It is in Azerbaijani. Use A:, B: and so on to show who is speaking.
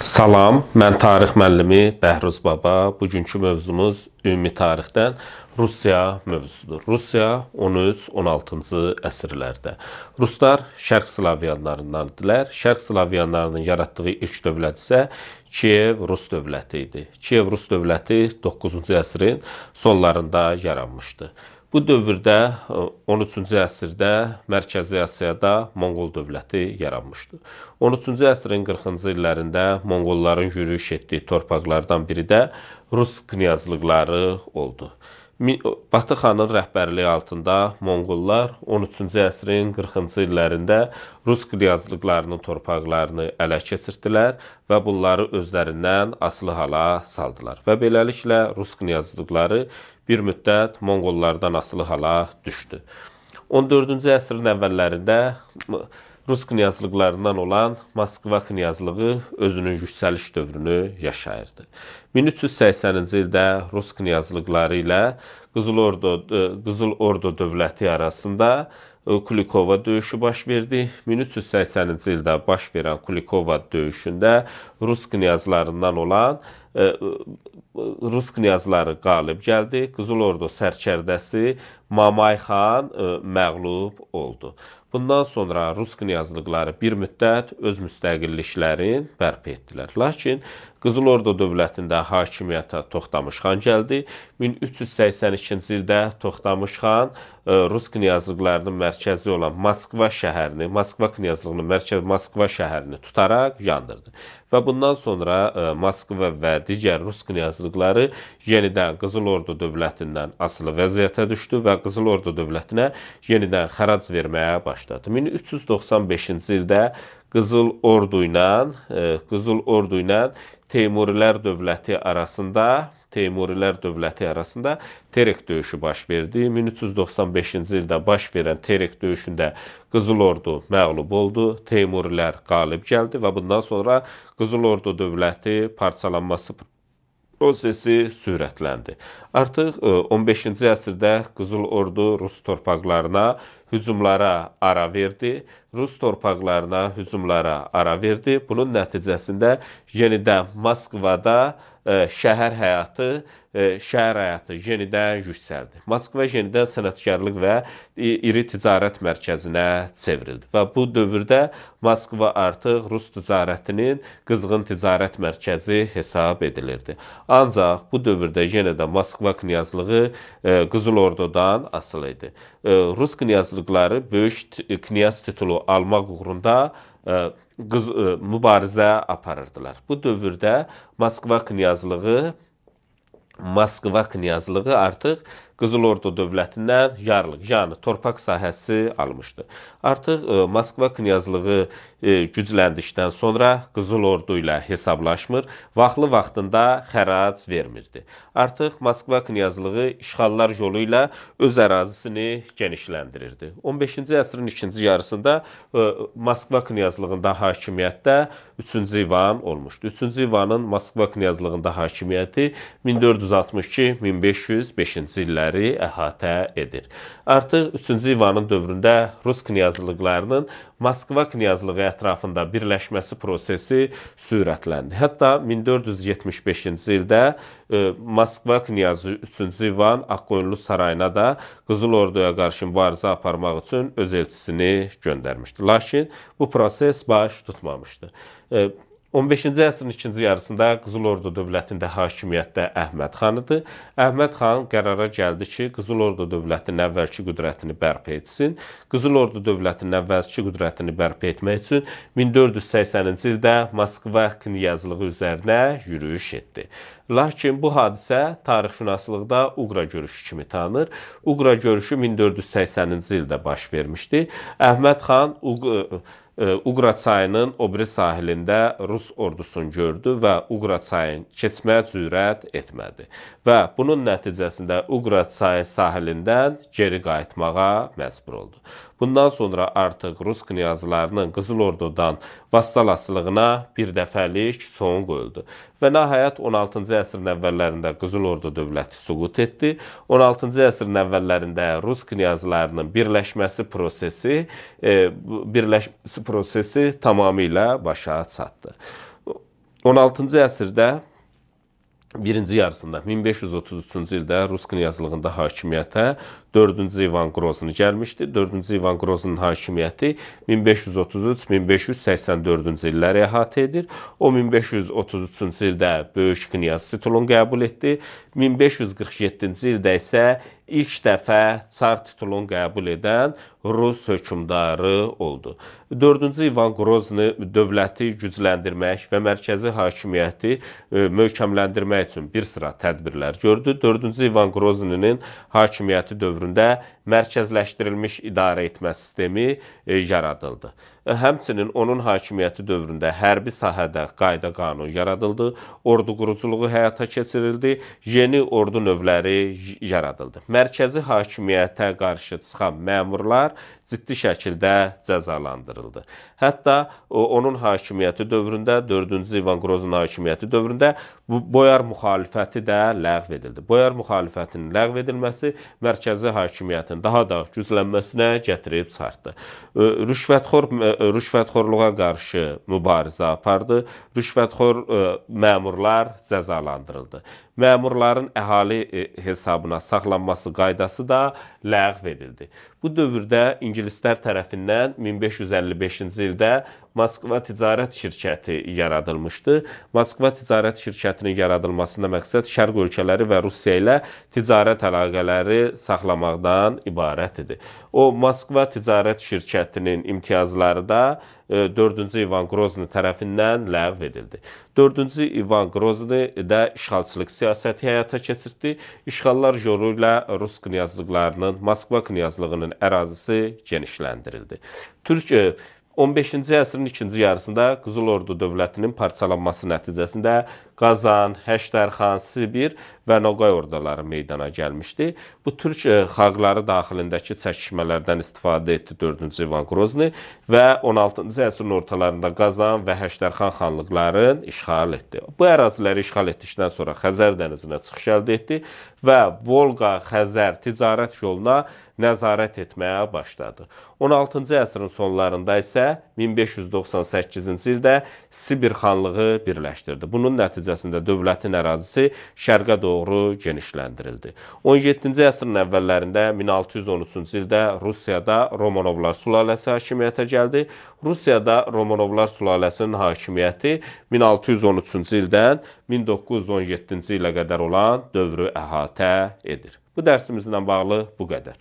A: Salam, mən tarix müəllimi Bəhruz Baba. Bugünkü mövzumuz ümumi tarixdən Rusiya mövzusudur. Rusiya 13-16-cı əsrlərdə. Ruslar Şərq Slavyanlarındandılar. Şərq Slavyanlarının yaratdığı ilk dövlət isə Kiyev Rus dövləti idi. Kiyev Rus dövləti 9-cu əsrin sonlarında yaranmışdı. Bu dövrdə 13-cü əsrdə Mərkəzi Asiyada Monqol dövləti yaranmışdı. 13-cü əsrin 40-cı illərində Monqolların yürüyüş etdiyi torpaqlardan biri də Rus knyazlıqları oldu. Batı xanın rəhbərliyi altında Monqollar 13-cü əsrin 40-cı illərində Rus knyazlıqlarının torpaqlarını ələ keçirdilər və bunları özlərindən asılı hala saldılar. Və beləliklə Rus knyazlıqları bir müddət Monqollardan asılı hala düşdü. 14-cü əsrin əvvəllərində Rus knyazlıqlarından olan Moskva knyazlığı özünün yüksəliş dövrünü yaşayırdı. 1380-ci ildə Rus knyazlıqları ilə Qızıl Ordu dövləti arasında Kulikova döyüşü baş verdi. 1380-ci ildə baş verən Kulikova döyüşündə Rus knyazlarından olan Rus knyazları qalib gəldi. Qızıl Ordu sərkərdəsi Mamay xan məğlub oldu. Bundan sonra Rus knyazlıqları bir müddət öz müstəqilliklərini bərpa etdilər. Lakin Qızıl Ordu dövlətində hakimiyyətə Toxtamış xan gəldi. 1382-ci ildə Toxtamış xan Rus knyazlıqlarının mərkəzi olan Moskva şəhərini, Moskva knyazlığının mərkəzi Moskva şəhərini tutaraq yandırdı. Və bundan sonra Moskva və digər Rus knyazlıqları yenidən Qızıl Ordu dövlətindən asılı vəziyyətə düşdü və Qızıl Ordu dövlətinə yenidən xərac verməyə başladı. 1395-ci ildə Qızıl Ordu ilə Teymurilər dövləti arasında Terek döyüşü baş verdi. 1395-ci ildə baş verən Terek döyüşündə Qızıl Ordu məğlub oldu, Teymurilər qalib gəldi və bundan sonra Qızıl Ordu dövləti parçalanması prosesi sürətləndi. Artıq 15-ci əsrdə Qızıl Ordu Rus torpaqlarına hücumlara ara verdi. Bunun nəticəsində yenidən Moskvada şəhər həyatı yenidən yüksəldi. Moskva yenidən sənətkarlıq və iri ticarət mərkəzinə çevrildi. Və bu dövrdə Moskva artıq Rus ticarətinin qızğın ticarət mərkəzi hesab edilirdi. Ancaq bu dövrdə yenə də Moskva knyazlığı Qızıl Ordudan asılı idi. Rus knyazlıqları böyük knyaz titulu almaq uğrunda mübarizə aparırdılar. Bu dövrdə Moskva knyazlığı artıq Qızıl Ordu dövlətindən yarlıq, yəni torpaq sahəsi almışdı. Artıq Moskva knyazlığı gücləndikdən sonra Qızıl Ordu ilə hesablaşmır, vaxtında xərac vermirdi. Artıq Moskva knyazlığı işğallar yolu ilə öz ərazisini genişləndirirdi. 15-ci əsrin ikinci yarısında Moskva knyazlığında hakimiyyətdə 3-cü İvan olmuşdu. 3-cü İvanın Moskva knyazlığında hakimiyyəti 1462-1505-ci illəri əhatə edir. Artıq 3-cü İvanın dövründə Rus knyazlıqlarının Moskva knyazlığı ətrafında birləşməsi prosesi sürətləndi. Hətta 1475-ci ildə Moskva knyazı 3-cü İvan Ağqoyunlu sarayına da Qızıl Orduya qarşı mübarizə aparmaq üçün öz elçisini göndərmişdi. Lakin bu proses baş tutmamışdı. 15-ci əsrin ikinci yarısında Qızıl Ordu dövlətində hakimiyyətdə Əhməd xan idi. Əhməd xan qərara gəldi ki, Qızıl Ordu dövlətinin əvvəlki qüdrətini bərpa etsin. Qızıl Ordu dövlətinin əvvəlki qüdrətini bərpa etmək üçün 1480-ci ildə Moskva knyazlığı üzərinə yürüyüş etdi. Lakin bu hadisə tarixşünaslıqda Uqra görüşü kimi tanınır. Uqra görüşü 1480-ci ildə baş vermişdi. Əhməd xan Uqra çayının o biri sahilində Rus ordusunu gördü və Uqra çayını keçməyə cürət etmədi. Və bunun nəticəsində Uqra çayı sahilindən geri qayıtmağa məcbur oldu. Bundan sonra artıq Rus knyazlarının Qızıl Ordudan vassal asılılığına bir dəfəlik son qoyuldu. Və nəhayət 16-cı əsrin əvvəllərində Qızıl Ordu dövləti süqut etdi. 16-cı əsrin əvvəllərində Rus knyazlarının birləşməsi prosesi tamamilə başa çatdı. 16-cı əsrdə birinci yarısında 1533-cü ildə Rus knyazlığında hakimiyyətə 4-cü İvan Grozny gəlmişdi. 4-cü İvan Grozny'nin hakimiyyəti 1533-1584-cü illəri əhatə edir. O 1533-cü ildə böyük knyaz titulunu qəbul etdi. 1547-ci ildə isə ilk dəfə çar titulunu qəbul edən Rus hökmdarı oldu. 4-cü İvan Grozny dövləti gücləndirmək və mərkəzi hakimiyyəti möhkəmləndirmək üçün bir sıra tədbirlər gördü. 4-cü İvan Grozny'nin hakimiyyəti dövründə mərkəzləşdirilmiş idarə etmə sistemi yaradıldı. Həmçinin onun hakimiyyəti dövründə hərbi sahədə qayda qanun yaradıldı, ordu quruculuğu həyata keçirildi, yeni ordu növləri yaradıldı. Mərkəzi hakimiyyətə qarşı çıxan məmurlar ciddi şəkildə cəzalandırıldı. Hətta onun hakimiyyəti dövründə, 4-cü İvan Grozny'nin hakimiyyəti dövründə boyar müxalifəti də ləğv edildi. Boyar müxalifətinin ləğv edilməsi mərkəzi hakimiyyətin daha da güclənməsinə gətirib çıxartdı. Rüşvətxorluğa qarşı mübarizə apardı. Rüşvətxor məmurlar cəzalandırıldı. Məmurların əhali hesabına saxlanması qaydası da ləğv edildi. Bu dövrdə ingilislər tərəfindən 1555-ci ildə Moskva ticarət şirkəti yaradılmışdı. Moskva ticarət şirkətinin yaradılmasında məqsəd Şərq ölkələri və Rusiya ilə ticarət əlaqələri saxlamaqdan ibarət idi. O Moskva ticarət şirkətinin imtiyazları da 4-cü İvan Grozny tərəfindən ləğv edildi. 4-cü İvan Grozny də işğalçılıq siyasəti həyata keçirdi. İşğallar yolu ilə Rus knyazlıqlarının, Moskva knyazlığının ərazisi genişləndirildi. 15-ci əsrin ikinci yarısında Qızıl Ordu dövlətinin parçalanması nəticəsində Qazan, Həştərxan, Sibir və Noqay orduları meydana gəlmişdi. Bu türk xalqları daxilindəki çəkişmələrdən istifadə etdi 4-cü İvan Grozny və 16-cı əsrin ortalarında Qazan və Həştərxan xanlıqlarını işğal etdi. Bu əraziləri işğal etdikdən sonra Xəzər dənizinə çıxış əldə etdi və Volqa-Xəzər ticarət yoluna nəzarət etməyə başladı. 16-cı əsrin sonlarında isə 1598-ci ildə Sibir xanlığı birləşdirdi. Bunun nəticəsində dövlətin ərazisi şərqə doğru genişləndirildi. 17-ci əsrin əvvəllərində 1613-cü ildə Rusiyada Romanovlar sülaləsi hakimiyyətə gəldi. Rusiyada Romanovlar sülaləsinin hakimiyyəti 1613-cü ildən 1917-ci ilə qədər olan dövrü əhatə edir. Bu dərsimizlə bağlı bu qədər.